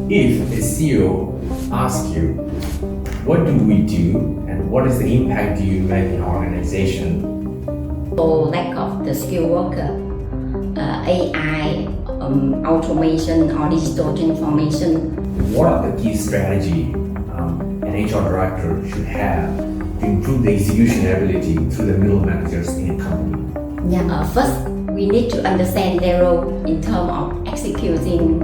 If a CEO asks you, what do we do and what is the impact do you make in our organization? For lack of the skilled worker, AI, automation or digital transformation. What are the key strategy an HR director should have to improve the execution ability through the middle managers in a company? First, we need to understand their role in terms of executing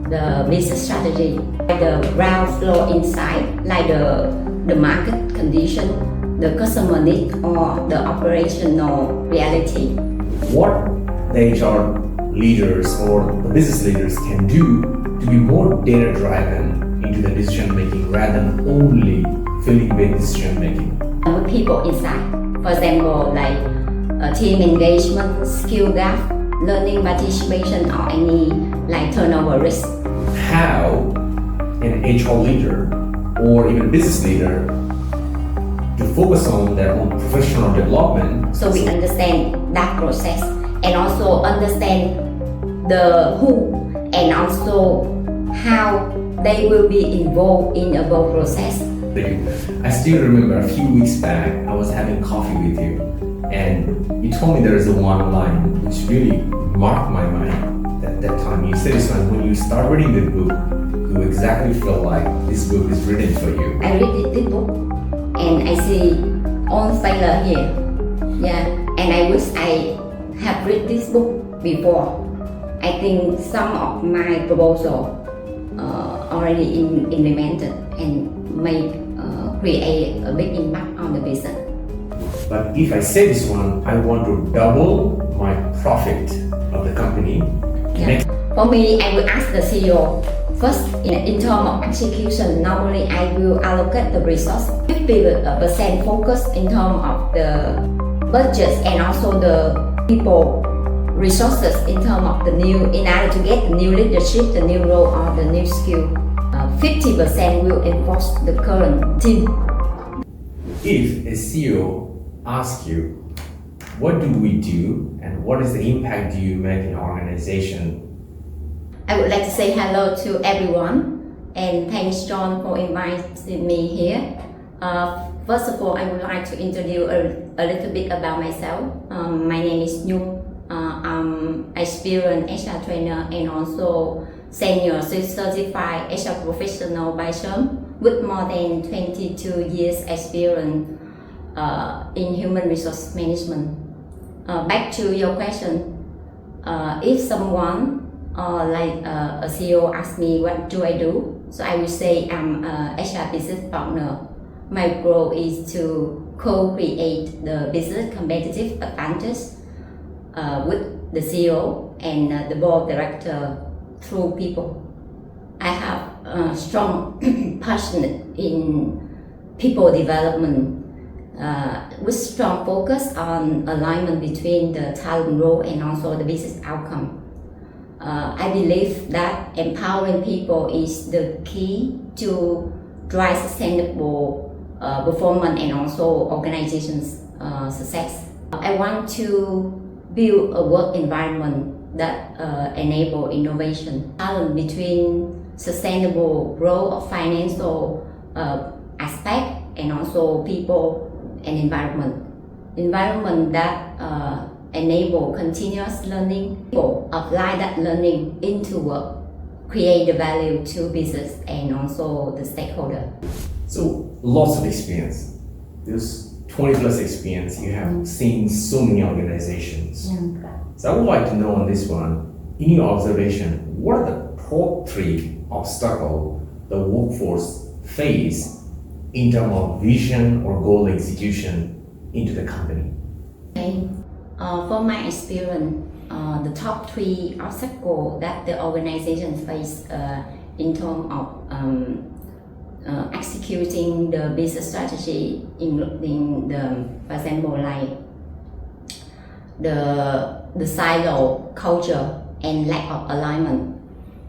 the business strategy, like the ground floor insight, like the market condition, the customer need, or the operational reality. What the HR leaders or the business leaders can do to be more data driven into the decision making rather than only feeling based decision making. With people inside, for example, like team engagement, skill gap, learning participation, or any like turnover risk. How an HR leader or even business leader to focus on their own professional development. So we understand that process and also understand the who and also how they will be involved in the whole process. I still remember a few weeks back I was having coffee with you and you told me there is a one line which really marked my mind at that time. You said this one, when you start reading the book, you exactly feel like this book is written for you. I read this book and I see own failure here. And I wish I have read this book before. I think some of my proposal already implemented and may create a big impact on the business. But if I say this one, I want to double my profit of the company. For me, I will ask the CEO first in terms of execution. Normally, I will allocate the resource 50% focus in terms of the budget and also the people resources in terms of the new, in order to get the new leadership, the new role or the new skill. 50% will enforce the current team. If a CEO asks you, what do we do and what is the impact do you make in our organization? I would like to say hello to everyone and thanks John for inviting me here. First of all, I would like to introduce a little bit about myself. My name is Nhung. I'm experienced HR trainer and also senior certified HR professional by SHRM with more than 22 years experience in human resource management. Back to your question, if someone like a CEO asks me what do I do, so I will say I'm a HR business partner. My goal is to co-create the business competitive advantage with the CEO and the board of director through people. I have a strong passion in people development with strong focus on alignment between the talent role and also the business outcome. I believe that empowering people is the key to drive sustainable performance and also organization's success. I want to build a work environment that enable innovation, balance between sustainable growth of financial aspect and also people and environment that enable continuous learning. People apply that learning into work, create the value to business and also the stakeholder. So lots of experience. There's 20 plus experience. You have seen so many organizations. So I would like to know on this one, in your observation, what are the top 3 obstacles the workforce face in terms of vision or goal execution into the company? Okay. From my experience, the top 3 obstacles that the organization face in terms of executing the business strategy, including for example, like the silo culture and lack of alignment.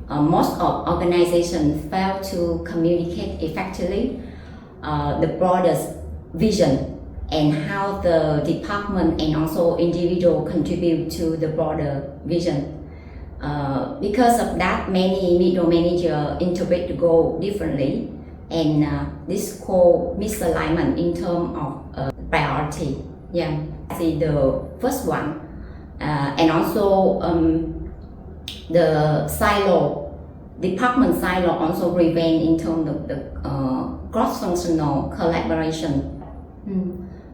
Most of organizations fail to communicate effectively the broader vision and how the department and also individual contribute to the broader vision. because of that, many middle manager interpret the goal differently, and this called misalignment in terms of priority. Yeah, see the first one, and also the department silo also prevent in terms of the cross-functional collaboration.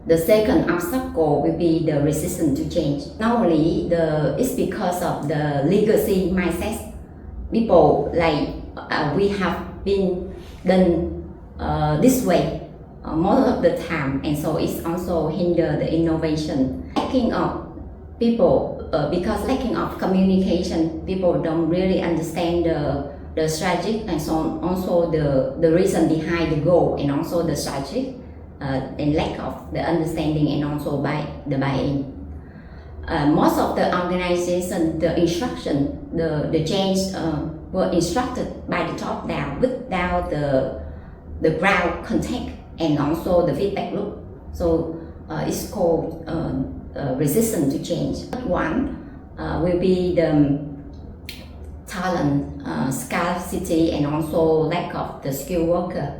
The second obstacle will be the resistance to change. Normally, it's because of the legacy mindset. People like we have been done this way most of the time, and so it's also hinder the innovation. Lacking of people, because lacking of communication, people don't really understand the strategy, and so also the reason behind the goal, and also the strategy. And lack of the understanding, and also the buy-in. Most of the organization, the instruction, the change were instructed by the top down without the ground contact and also the feedback loop. So it's called resistance to change. Third one will be the talent scarcity and also lack of the skilled worker.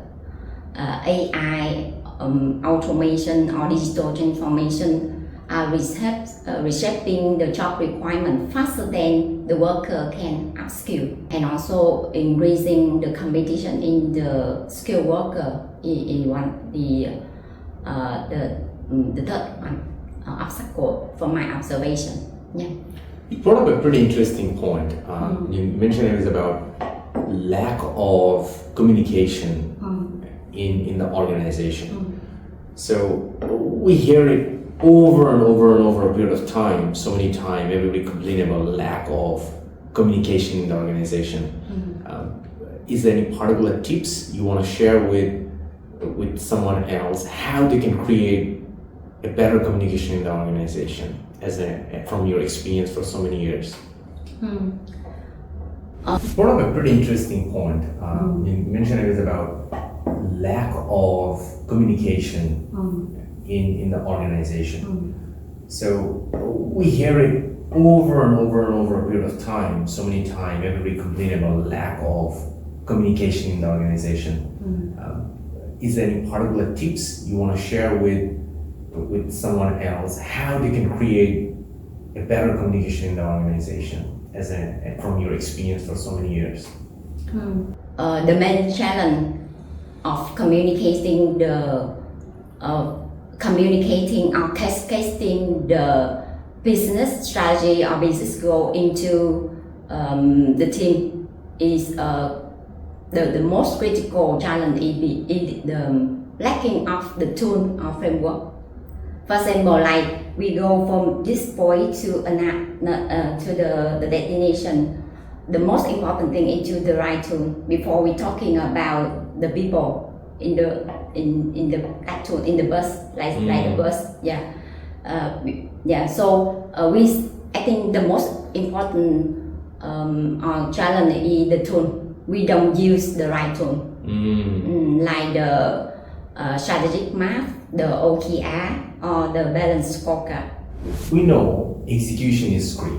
AI, automation or digital transformation are reshaping the job requirement faster than the worker can upskill, and also increasing the competition in the skilled worker in one the third one obstacle from my observation. Yeah. You brought up a pretty interesting point. You mentioned it was about lack of communication in the organization. So we hear it over and over and over a period of time, so many times, everybody complaining about lack of communication in the organization. Is there any particular tips you want to share with someone else, how they can create a better communication in the organization from your experience for so many years? You brought up a pretty interesting point. You mentioned it was about lack of communication in the organization. So we hear it over and over and over a period of time, so many times, everybody complaining about lack of communication in the organization. Is there any particular tips you want to share with someone else, how they can create a better communication in the organization from your experience for so many years? The main challenge of communicating or cascading the business strategy or business goal into the team is the most critical challenge is the lacking of the tool or framework. For example, like we go from this point to the destination. The most important thing is to the right tool before we talking about the people in the actual in the bus, like the bus. So I think the most important challenge is the tool. We don't use the right tool, like the strategic map, the OKR, or the balanced scorecard. We know execution is key,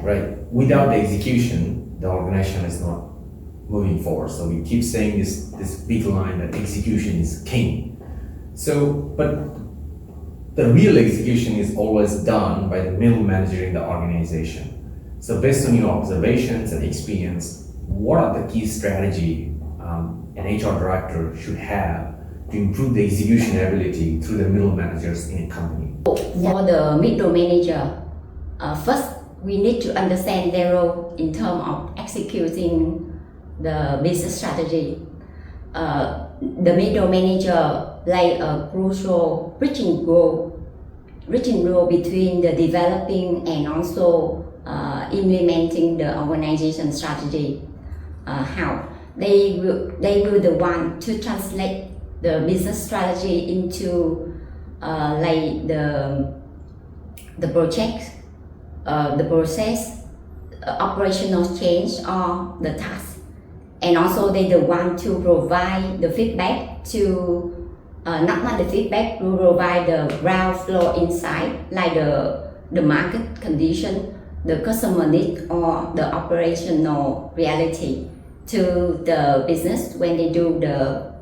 right? Without the execution, the organization is not moving forward. So we keep saying this big line that execution is king. So, but the real execution is always done by the middle manager in the organization. So based on your observations and experience, what are the key strategy an HR director should have to improve the execution ability through the middle managers in a company? For the middle manager, first we need to understand their role in terms of executing the business strategy. The middle manager play a crucial bridging role between the developing and also implementing the organization strategy. How they will the one to translate the business strategy into like the project, the process, operational change, or the task, and also they the one to provide the feedback to not the feedback, to provide the ground floor insight like the market condition, the customer need or the operational reality to the business when they do the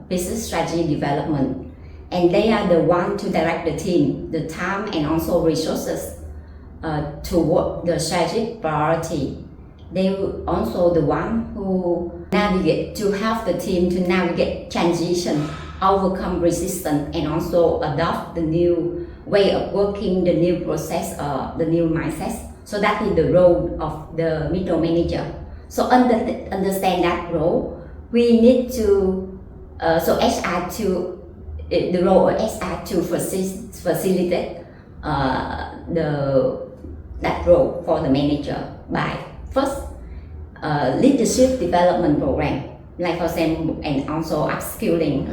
business strategy development, and they are the one to direct the team, the time and also resources toward the strategic priority. They will also the one who navigate to help the team to navigate transition, overcome resistance, and also adopt the new way of working, the new process, the new mindset. So that is the role of the middle manager. So understand that role, we need to so HR to the role of HR to facilitate that role for the manager by first leadership development program, like for example, and also upskilling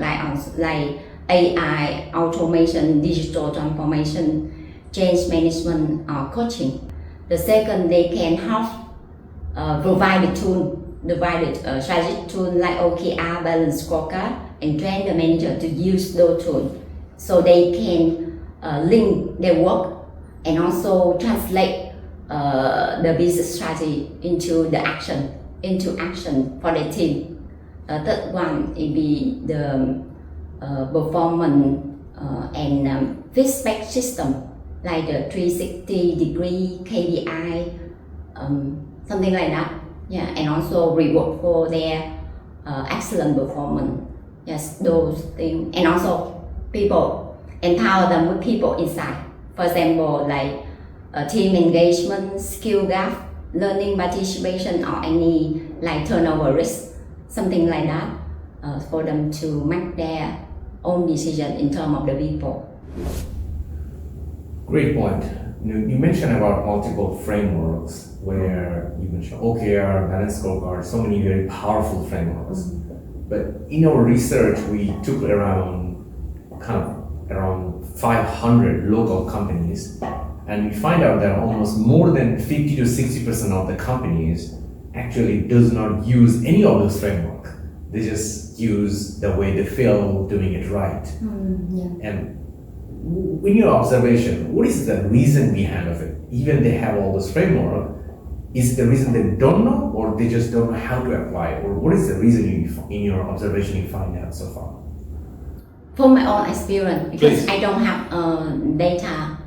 like AI, automation, digital transformation, change management, coaching. The second, they can help provide the tool, strategic tool like OKR, balance scorecard, and train the manager to use those tools so they can link their work and also translate the business strategy into action for the team. Third one will be the performance and feedback system like the 360-degree KPI, something like that. Yeah, and also reward for their excellent performance. Yes, those things, and also people, empower them with people inside. For example, like team engagement, skill gap, learning participation, or any like turnover risk, something like that, for them to make their own decision in terms of the people. Great point. You mentioned about multiple frameworks where you mentioned OKR, balance scorecard, so many very powerful frameworks. But in our research, we took around 500 local companies, and we find out that almost more than 50 to 60% of the companies actually does not use any of those framework. They just use the way they feel doing it right. And in your observation, what is the reason behind of it? Even they have all this framework, is it the reason they don't know, or they just don't know how to apply it? Or what is the reason in your observation you find out so far? From my own experience, because Please. I don't have data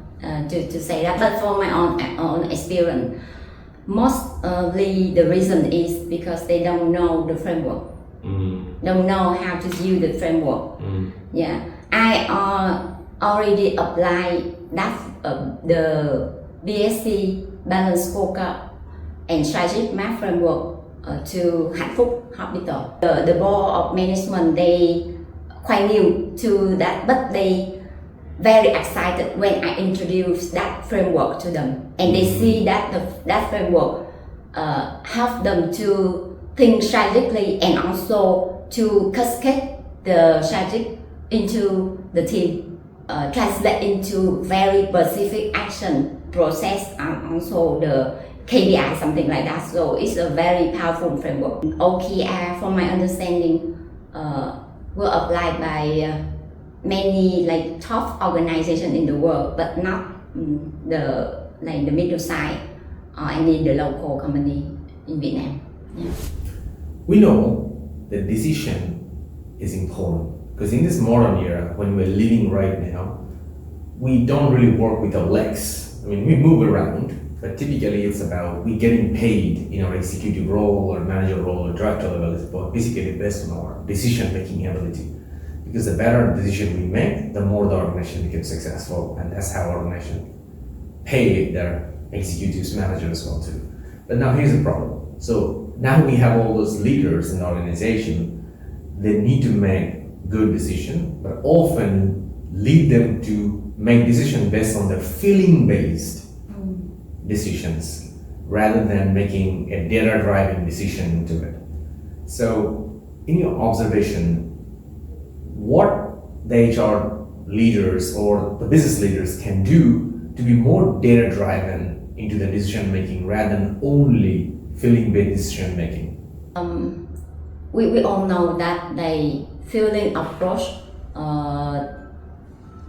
to say that, but from my own experience, mostly the reason is because they don't know the framework, don't know how to use the framework. Yeah, I already applied that the BSC balance scorecard and strategic map framework to Hạnh Phúc Hospital. The board of management, they quite new to that, but they very excited when I introduced that framework to them, and they see that that framework help them to think strategically and also to cascade the strategy into the team, translate into very specific action process and also the KPI, something like that. So it's a very powerful framework. OKR, from my understanding, were applied by many like top organizations in the world, but not the middle size or any the local company in Vietnam. Yeah. We know that decision is important because in this modern era, when we're living right now, we don't really work with our legs. I mean, we move around, but typically it's about we getting paid in our executive role or manager role or director level is basically based on our decision-making ability. Because the better decision we make, the more the organization becomes successful, and that's how organization pay their executives, managers as well too. But now here's the problem. So now we have all those leaders in the organization, they need to make good decision, but often lead them to make decisions based on their feeling-based decisions rather than making a data-driven decision into it. So in your observation, what the HR leaders or the business leaders can do to be more data-driven into the decision-making rather than only feeling-based decision-making? We all know that the feeling approach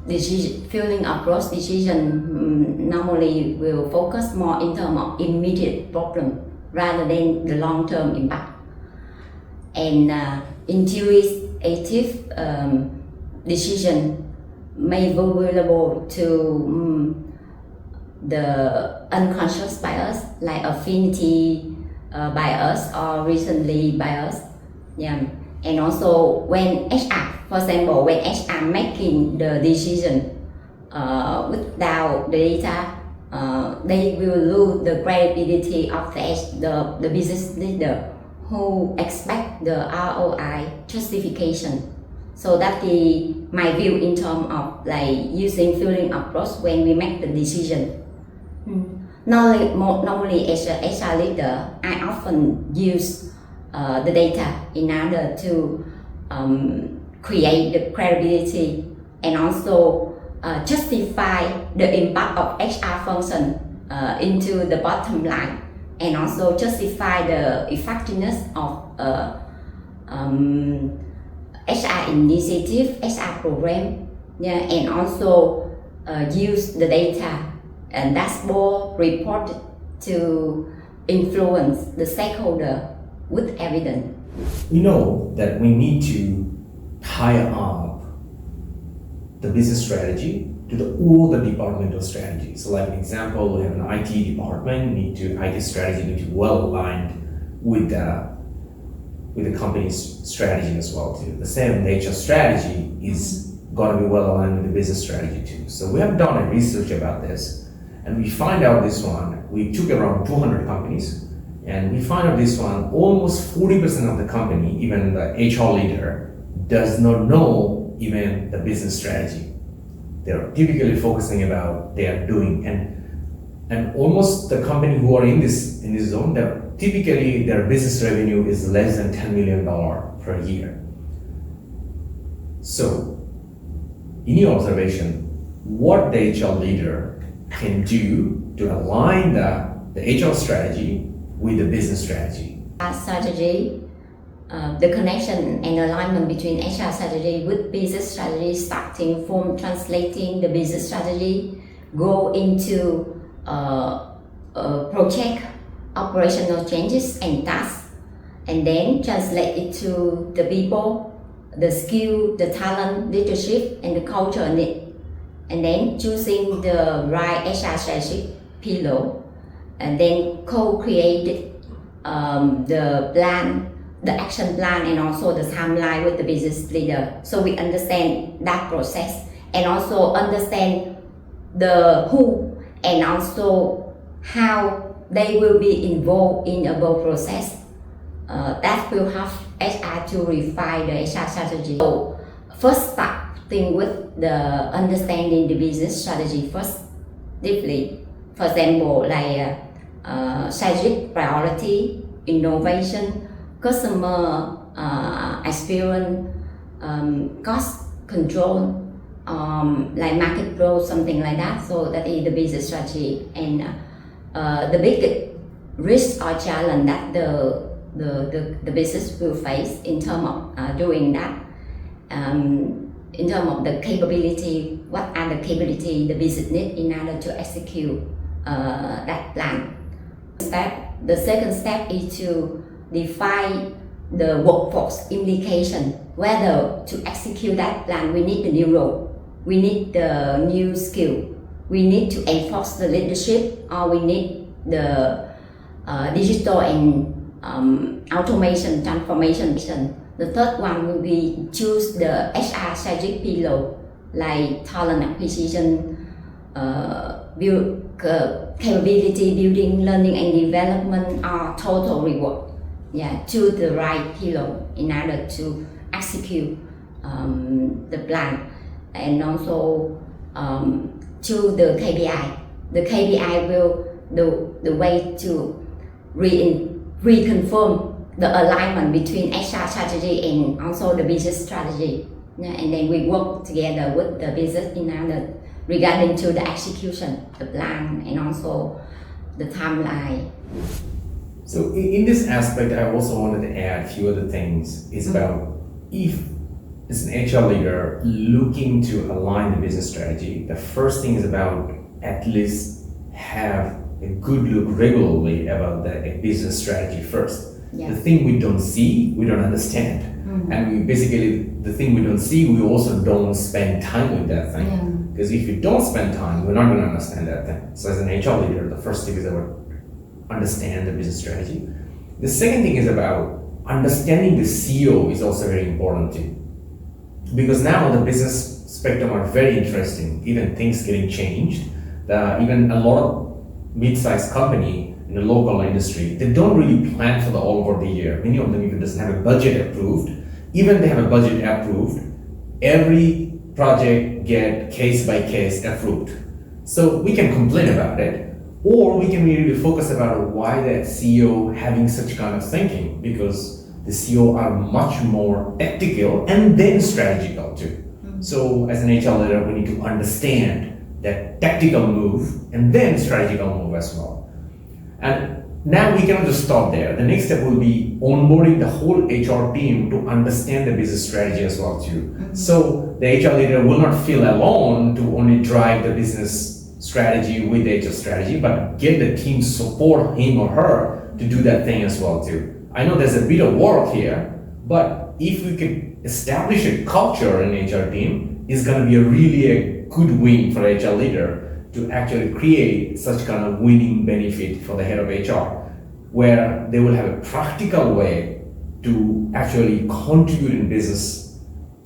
feeling approach decision normally will focus more in terms of immediate problem rather than the long-term impact. And intuitive decision may be vulnerable to the unconscious bias like affinity bias or recency bias. Yeah. And also when HR, for example, when HR making the decision without the data, they will lose the credibility of the business leader who expect the ROI justification. So that's my view in terms of like using feeling approach when we make the decision. Normally as a HR leader, I often use the data in order to create the credibility and also justify the impact of HR function into the bottom line, and also justify the effectiveness of HR initiative, HR program, yeah, and also use the data and dashboard report to influence the stakeholder with evidence. We know that we need to tie up the business strategy to all the departmental strategies. So like an example, we have an IT department, IT strategy need to be well aligned with the company's strategy as well too. The same HR strategy is going to be well aligned with the business strategy too. So we have done a research about this, and we find out this one. We took around 200 companies, and we find out this one, almost 40% of the company, even the HR leader, does not know even the business strategy. They're typically focusing about they are doing, and almost the company who are in this zone, typically their business revenue is less than $10 million per year. So, in your observation, what the HR leader can do to align the HR strategy with the business strategy? Strategy, the connection and alignment between HR strategy with business strategy, starting from translating the business strategy, go into project operational changes and tasks, and then translate it to the people, the skill, the talent, leadership, and the culture need, and then choosing the right HR strategy pillar, and then co-create the plan, the action plan, and also the timeline with the business leader, so we understand that process and also understand the who and also how they will be involved in the whole process. That will help HR to refine the HR strategy. So first starting with the understanding the business strategy first deeply. For example, like strategic priority, innovation, customer experience, cost control, like market growth, something like that. So that is the business strategy, and the big risk or challenge that the business will face in terms of doing that. In terms of the capability, what are the capability the business need in order to execute that plan. The second step is to define the workforce implication. Whether to execute that plan, we need the new role, we need the new skill, we need to enforce the leadership, or we need the digital and automation transformation. The third one will be choose the HR strategic pillar like talent acquisition, capability building, learning and development, or total reward. Yeah, choose the right pillar in order to execute the plan, and also choose the KPI. The KPI will the way to reconfirm the alignment between HR strategy and also the business strategy. Yeah, and then we work together with the business in order regarding to the execution, the plan, and also the timeline. So in this aspect, I also wanted to add a few other things. It's about if as an HR leader looking to align the business strategy, the first thing is about at least have a good look regularly about the business strategy first. Yeah. The thing we don't see, we don't understand. And we basically, the thing we don't see, we also don't spend time with that thing. Because if you don't spend time, we're not going to understand that thing. So as an HR leader, the first thing is about understand the business strategy. The second thing is about understanding the CEO is also very important too. Because now the business spectrum are very interesting, even things getting changed. Even a lot of mid-sized company in the local industry, they don't really plan for the all over the year. Many of them even doesn't have a budget approved. Even they have a budget approved, every project get case by case approved. So we can complain about it, or we can really focus about why that CEO having such kind of thinking, because the CEO are much more tactical and then strategical too. So as an HR leader, we need to understand that tactical move and then strategical move as well. And now we cannot just stop there. The next step will be onboarding the whole HR team to understand the business strategy as well too. So the HR leader will not feel alone to only drive the business strategy with the HR strategy, but get the team support him or her to do that thing as well too. I know there's a bit of work here, but if we could establish a culture in HR team, it's going to be a good win for the HR leader to actually create such kind of winning benefit for the head of HR, where they will have a practical way to actually contribute in business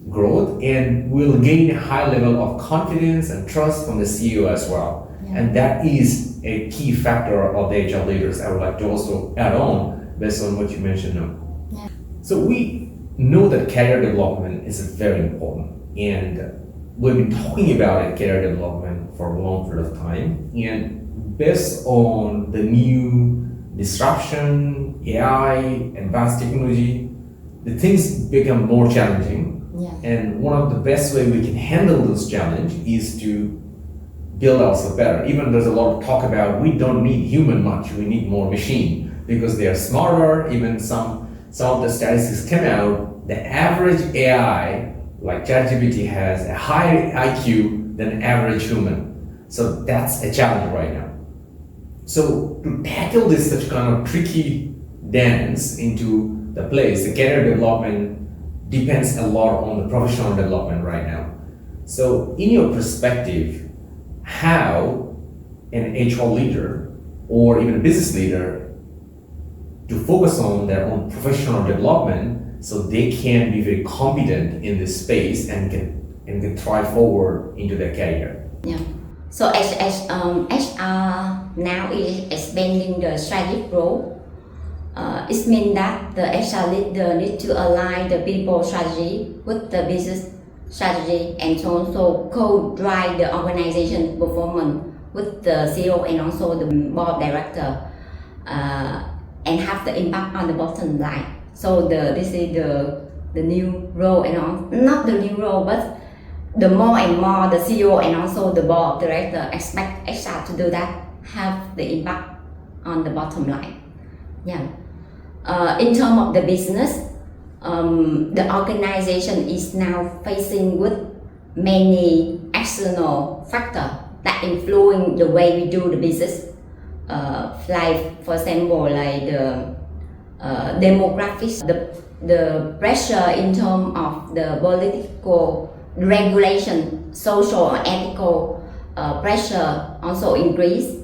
growth and will gain a high level of confidence and trust from the CEO as well. And that is a key factor of the HR leaders. I would like to also add on based on what you mentioned now. So we know that career development is very important, and we've been talking about career development for a long period of time, and based on the new disruption, AI, advanced technology, the things become more challenging. And one of the best way we can handle those challenges is to build ourselves better. Even there's a lot of talk about we don't need human much, we need more machine because they are smarter. Even some of the statistics came out, the average AI like ChatGPT has a higher IQ than average human. So that's a challenge right now. So to tackle this such kind of tricky dance into the place, the career development depends a lot on the professional development right now. So in your perspective, how an HR leader or even a business leader to focus on their own professional development so they can be very competent in this space and can thrive forward into their career. So as HR now is expanding the strategic role, it means that the HR leader need to align the people strategy with the business strategy and also co-drive the organization performance with the CEO and also the board director and have the impact on the bottom line. So this is the new role and all, not the new role, but the more and more the CEO and also the board director expect HR to do that, have the impact on the bottom line. In terms of the business, the organization is now facing with many external factors that influence the way we do the business. Like for example, like the demographics, the pressure in terms of the political regulation, social or ethical pressure also increase.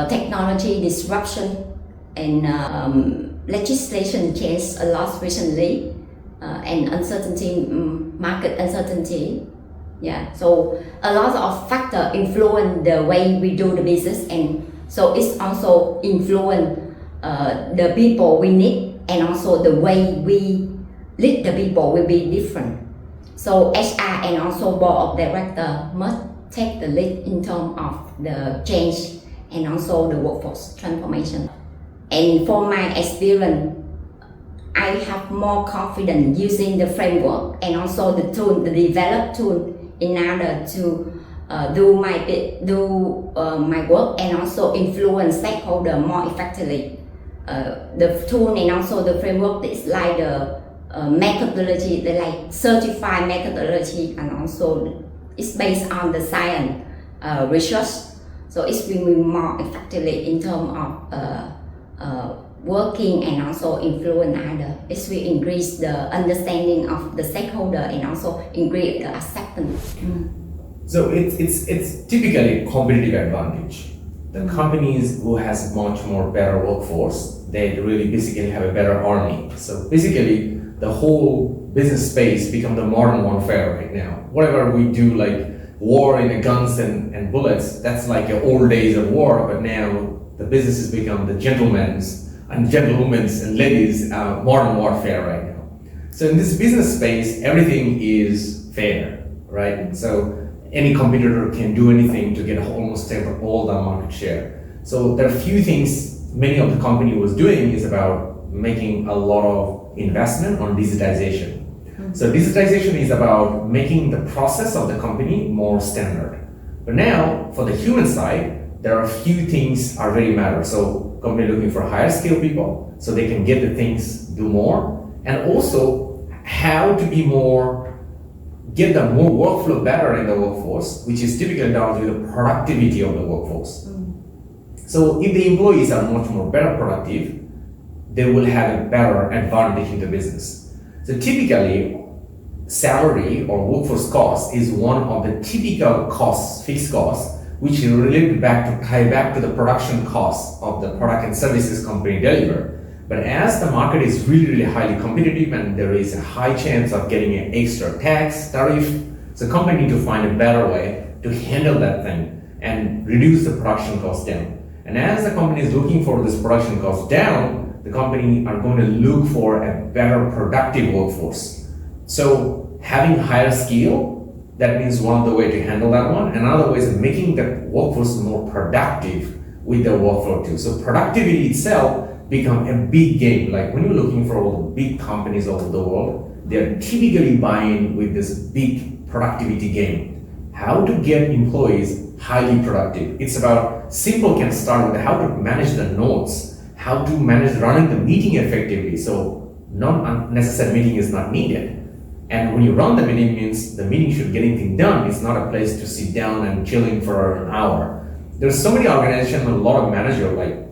Technology disruption and legislation changed a lot recently, and uncertainty, market uncertainty. So a lot of factors influence the way we do the business, and so it's also influence the people we need, and also the way we lead the people will be different. So HR and also board of director must take the lead in terms of the change and also the workforce transformation. And for my experience, I have more confidence using the framework and also the tool, the developed tool, in order to do my work and also influence stakeholder more effectively. The tool and also the framework is like the methodology, the like certified methodology, and also it's based on the science research. So it's will be more effectively in terms of working and also influence others. It will increase the understanding of the stakeholder and also increase the acceptance. So it's typically a competitive advantage. The companies who has much more better workforce, they really basically have a better army. So basically the whole business space become the modern warfare right now. Whatever we do, like war in the guns and bullets, that's like the old days of war, but now the business has become the gentlemen's and gentlewomen's and ladies modern warfare right now. So in this business space, everything is fair, right? So any competitor can do anything to get almost all the market share. So there are a few things many of the company was doing is about making a lot of investment on digitization. So digitization is about making the process of the company more standard. But now for the human side, there are a few things are really matter. So company looking for higher skill people so they can get the things, do more, and also how to be more, get the more workflow better in the workforce, which is typically down to the productivity of the workforce. So if the employees are much more better productive, they will have a better advantage in the business. So typically, salary or workforce cost is one of the typical costs, fixed costs, which is related tie back to the production costs of the product and services company deliver. But as the market is really, really highly competitive and there is a high chance of getting an extra tax tariff, so company need to find a better way to handle that thing and reduce the production cost down. And as the company is looking for this production cost down, the company are going to look for a better productive workforce. So having higher skill, that means one of the way to handle that one. Another way is making the workforce more productive with the workflow too. So productivity itself become a big game. Like when you're looking for all the big companies all over the world, they're typically buying with this big productivity game. How to get employees highly productive. It's about simple can start with how to manage the notes, how to manage running the meeting effectively. So non-necessary meeting is not needed. And when you run the meeting means the meeting should get anything done. It's not a place to sit down and chilling for an hour. There's so many organizations, a lot of managers, like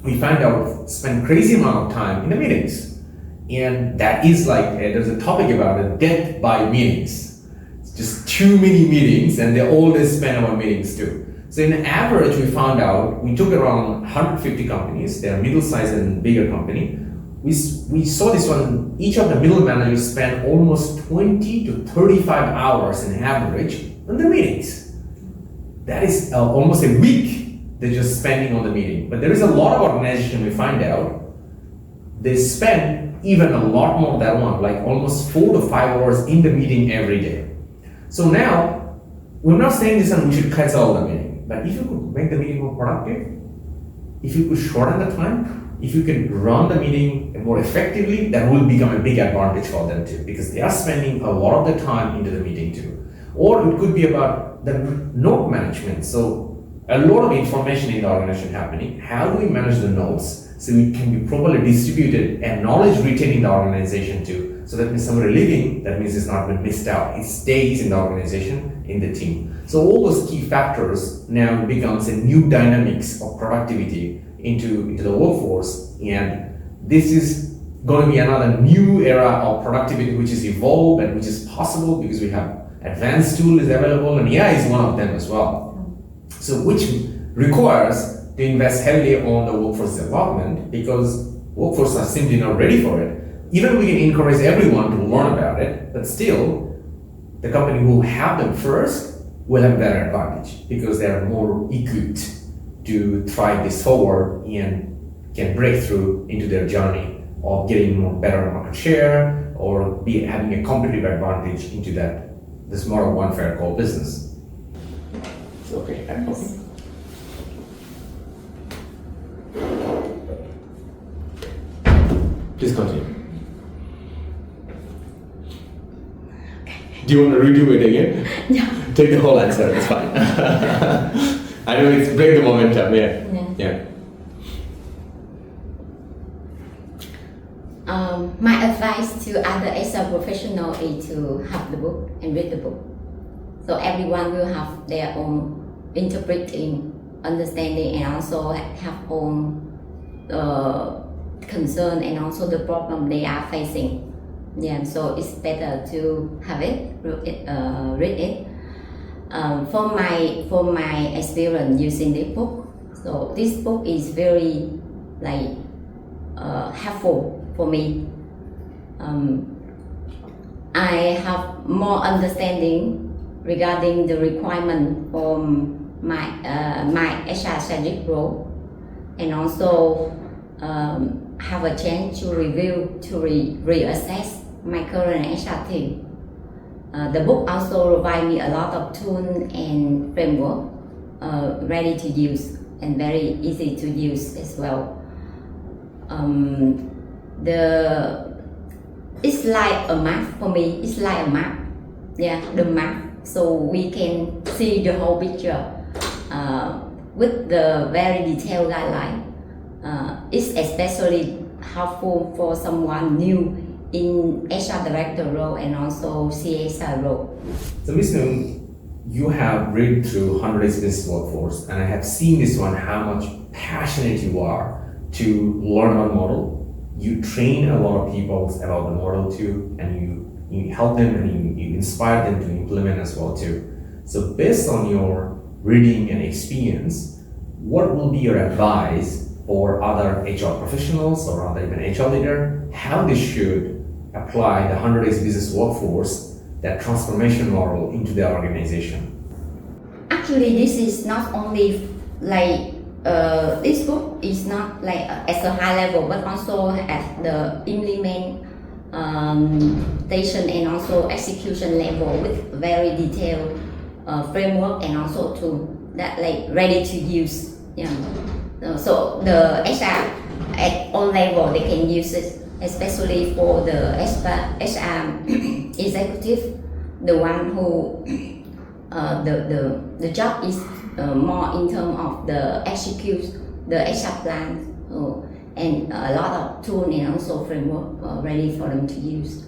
we find out spend crazy amount of time in the meetings. And that is like, there's a topic about it, death by meetings. It's just too many meetings and they always spend about meetings too. So in average, we found out, we took around 150 companies, they're middle-sized and bigger company. We saw this one, each of the middle managers spend almost 20 to 35 hours in average on the meetings. That is almost a week they're just spending on the meeting. But there is a lot of organization we find out, they spend even a lot more than one, like almost 4 to 5 hours in the meeting every day. So now, we're not saying this and we should cancel the meeting, but if you could make the meeting more productive, if you could shorten the time, if you can run the meeting more effectively, that will become a big advantage for them too, because they are spending a lot of the time into the meeting too. Or it could be about the note management. So a lot of information in the organization happening. How do we manage the notes so it can be properly distributed and knowledge retained in the organization too? So that means somebody leaving, that means it's not been missed out. It stays in the organization, in the team. So all those key factors now becomes a new dynamics of productivity into the workforce, and this is going to be another new era of productivity which is evolved and which is possible because we have advanced tools available, and AI is one of them as well. So which requires to invest heavily on the workforce development because workforce are simply not ready for it. Even we can encourage everyone to learn about it, but still the company who have them first will have a better advantage because they are more equipped to try this forward and can break through into their journey of getting more better market share or having a competitive advantage into this model warfare called business. Okay. Please continue. Do you want to redo it again? Yeah. Take the whole answer, it's fine. I know it's break the momentum, yeah. My advice to other HR professionals is to have the book and read the book. So everyone will have their own interpreting, understanding, and also have own concern and also the problem they are facing. Yeah, so it's better to have it, read it. For my experience using this book, so this book is very helpful for me. I have more understanding regarding the requirement from my HR strategic role, and also have a chance to review, to reassess my current HR team. The book also provides me a lot of tools and framework ready to use and very easy to use as well. It's like a map for me. It's like a map. Yeah, the map. So we can see the whole picture with the very detailed guideline. It's especially helpful for someone new in HR director role and also CSR role. So Ms. Noon, you have read through 100 Days Business Workforce, and I have seen this one, how much passionate you are to learn about model. You train a lot of people about the model too, and you help them and you inspire them to implement as well too. So based on your reading and experience, what will be your advice for other HR professionals or other even HR leader, how they should apply the 100 Days Business Workforce, that transformation model into their organization? Actually, this is not only this book is not at a high level, but also at the implementation and also execution level with very detailed framework and also tool that ready to use. Yeah. So the HR at all level they can use it, especially for the HR executive, the one who the job is more in terms of the execute the HR plan, and a lot of tools and also framework ready for them to use.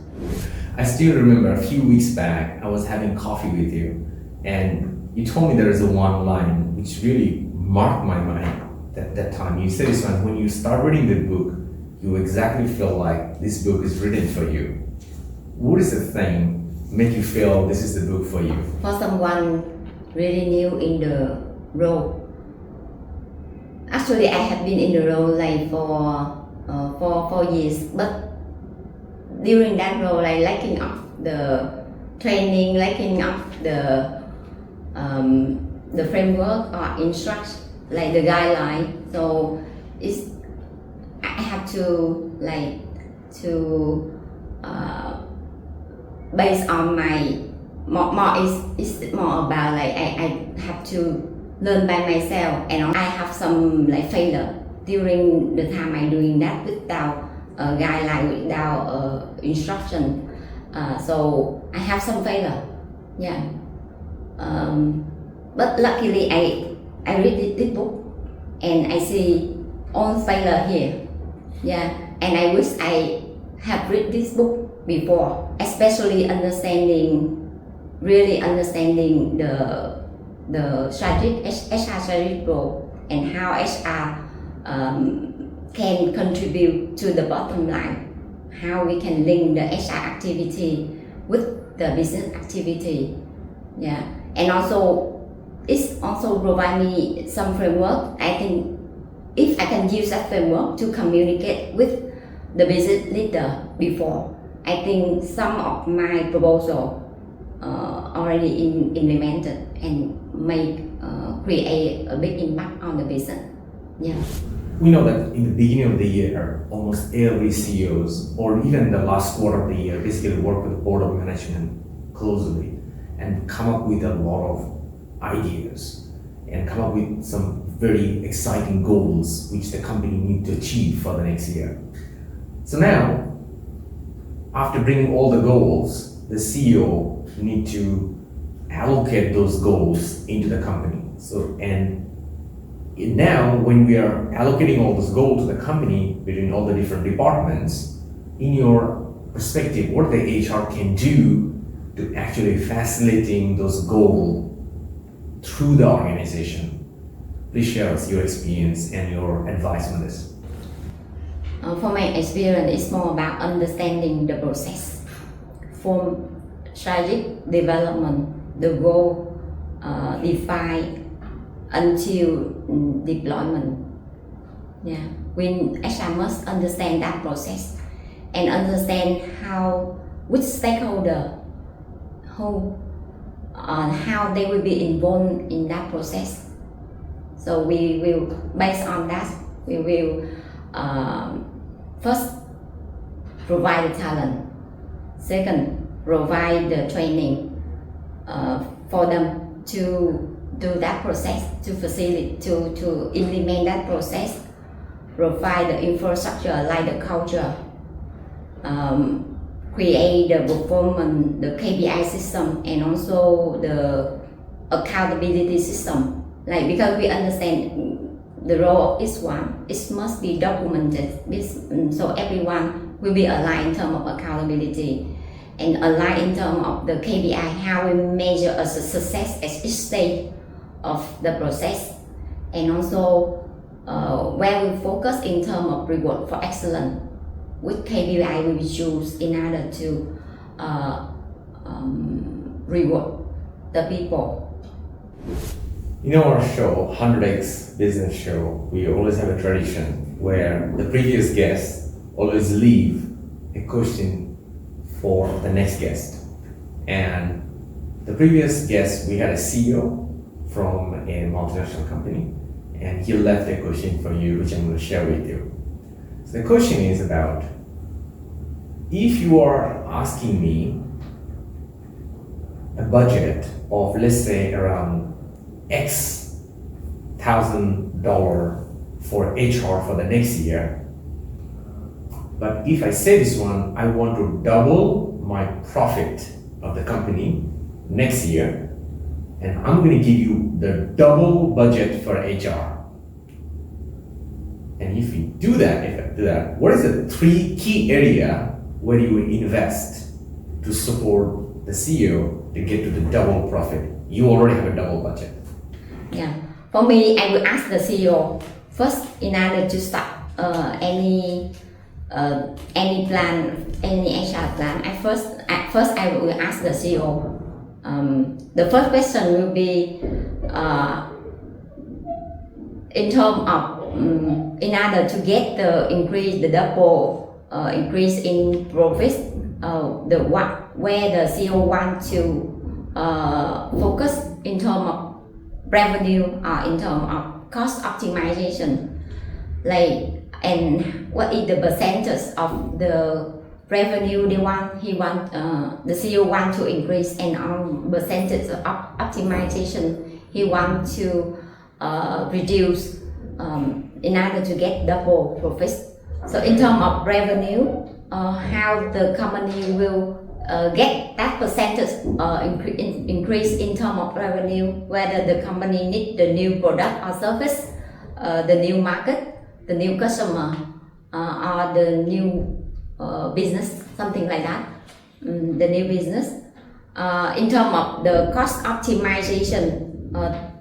I still remember a few weeks back I was having coffee with you, and you told me there is a one line which really marked my mind that time. You said this one, when you start reading the book, you exactly feel like this book is written for you. What is the thing make you feel this is the book for you? For someone really new in the role. Actually, I have been in the role for 4 years, but during that role, lacking of the training, lacking of the framework or instruction, the guideline. So I have to based on my it's more about I have to learn by myself, and I have some failure during the time I'm doing that without a guideline, without instruction. So I have some failure. Yeah. But luckily I read this book and I see all failure here. Yeah. And I wish I have read this book before, especially really understanding the strategic HR strategic role and how HR can contribute to the bottom line, how we can link the HR activity with the business activity. Yeah, and also it's also provide me some framework. I think if I can use that framework to communicate with the business leader before, I think some of my proposal already implemented and create a big impact on the business. Yeah. We know that in the beginning of the year, almost every CEOs or even the last quarter of the year basically work with the board of management closely and come up with a lot of ideas and come up with some very exciting goals which the company need to achieve for the next year. So now, after bringing all the goals, the CEO need to allocate those goals into the company. So, and now when we are allocating all those goals to the company between all the different departments, in your perspective, what the HR can do to actually facilitating those goals through the organization? Please share us your experience and your advice on this. For my experience, it's more about understanding the process from strategic development, the goal defined until deployment. Yeah, HR must understand that process and understand which stakeholder how they will be involved in that process. So we will, based on that, we will first provide the talent. Second, provide the training for them to do that process, to facilitate, to implement that process. Provide the infrastructure like the culture, create the performance, the KPI system, and also the accountability system. Like, because we understand the role of each one, it must be documented. So everyone will be aligned in terms of accountability and aligned in terms of the KPI, how we measure a success at each stage of the process, and also where we focus in terms of reward for excellence, which KPI we will choose in order to reward the people. In our show, 100x Business Show, we always have a tradition where the previous guests always leave a question for the next guest. And the previous guest, we had a CEO from a multinational company, and he left a question for you, which I'm going to share with you. So the question is about, if you are asking me a budget of, let's say, around X $1,000 for HR for the next year, but if I say this one, I want to double my profit of the company next year, and I'm going to give you the double budget for HR. And if you do that, what is the 3 key area where you will invest to support the CEO to get to the double profit? You already have a double budget. Yeah, for me, I will ask the CEO first in order to start any plan, any HR plan. First I will ask the CEO. The first question will be in terms of in order to get the double increase in profits, where the CEO want to focus in terms of revenue, in terms of cost optimization, and what is the percentage of the revenue the CEO want to increase, and on percentage of optimization he want to reduce in order to get double profits. So in terms of revenue, how the company will get that percentage increase in terms of revenue, whether the company need the new product or service, the new market, the new customer, or the new business, something like that, the new business. In terms of the cost optimization,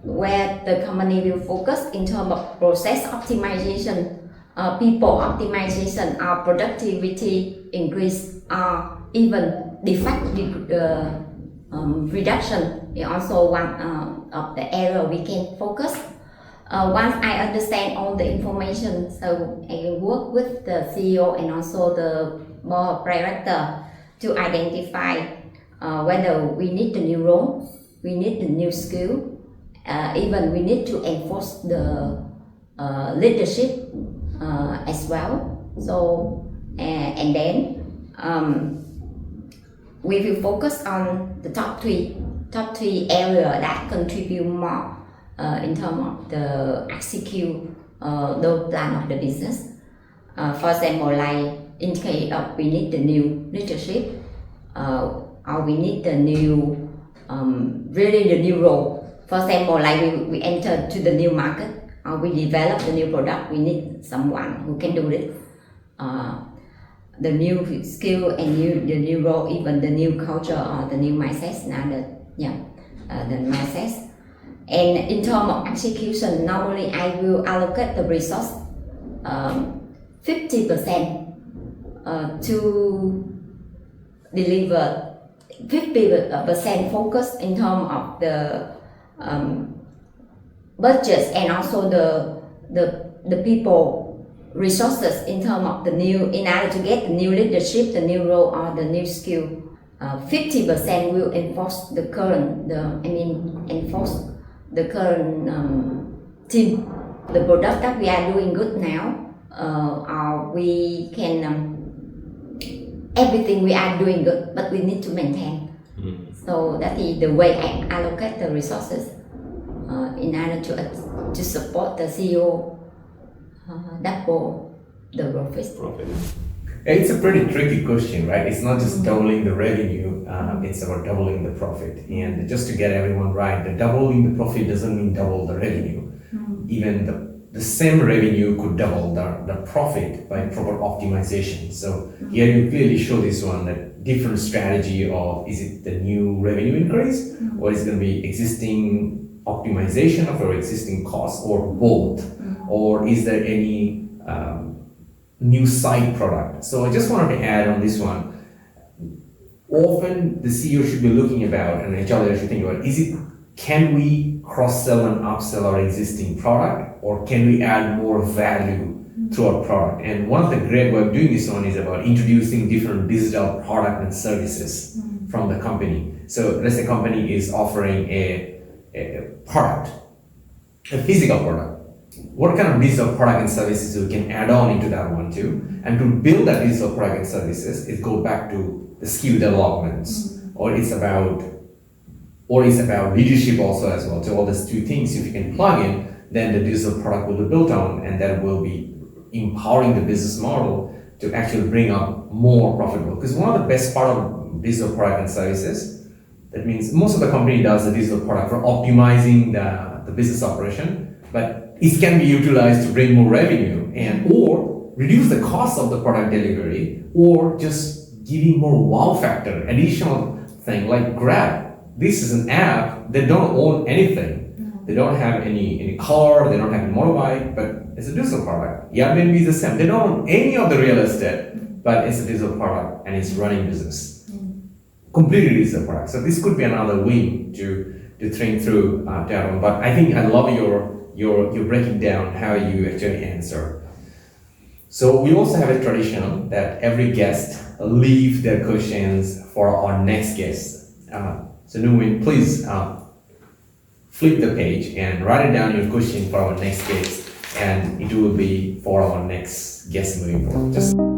where the company will focus in terms of process optimization, people optimization, or productivity increase, or even defect reduction is also one of the area we can focus. Once I understand all the information, so I can work with the CEO and also the board of director to identify whether we need the new role, we need the new skill, even we need to enforce the leadership as well. So and then we will focus on the top three areas that contribute more in terms of the execute the plan of the business. For example, like in case of we need the new leadership, or we need the new really the new role. For example, like we enter to the new market, or we develop the new product, we need someone who can do it. the new skill and the new role, even the new culture or the new mindset. Now the mindset. And in terms of execution, normally I will allocate the resource 50% to deliver 50% focus in terms of the budgets and also the people resources in terms of the new, in order to get the new leadership, the new role or the new skill. 50% will enforce the current team. The product that we are doing good now, or we can everything we are doing good, but we need to maintain. So that is the way I allocate the resources in order to support the CEO double the profit. It's a pretty tricky question, right? It's not just doubling the revenue, it's about doubling the profit. And just to get everyone right, the doubling the profit doesn't mean double the revenue. Even the same revenue could double the profit by proper optimization. So here you clearly show this one, that different strategy of, is it the new revenue increase or is it going to be existing optimization of our existing costs, or both? Or is there any new side product? So I just wanted to add on this one. Often the CEO should be looking about, and HR leader should think about, can we cross-sell and upsell our existing product, or can we add more value to our product? And one of the great way of doing this one is about introducing different digital product and services from the company. So let's say a company is offering a product, a physical product. What kind of digital product and services we can add on into that one too? And to build that digital product and services, it goes back to the skill developments, or it's about leadership also as well. So all these two things, if you can plug in, then the digital product will be built on, and that will be empowering the business model to actually bring up more profitable. Because one of the best part of digital product and services, that means most of the company does the digital product for optimizing the business operation, but it can be utilized to bring more revenue and or reduce the cost of the product delivery, or just giving more wow factor, additional thing like Grab. This is an app, they don't own anything. They don't have any car, they don't have any motorbike, but it's a digital product. Airbnb is the same. They don't own any of the real estate, but it's a digital product and it's running business. Completely digital product. So this could be another win to think through, Darren. But I think I love your breaking down how you actually answer. So we also have a tradition that every guest leave their questions for our next guest. So Nguyen, please flip the page and write down your question for our next guest, and it will be for our next guest moving forward.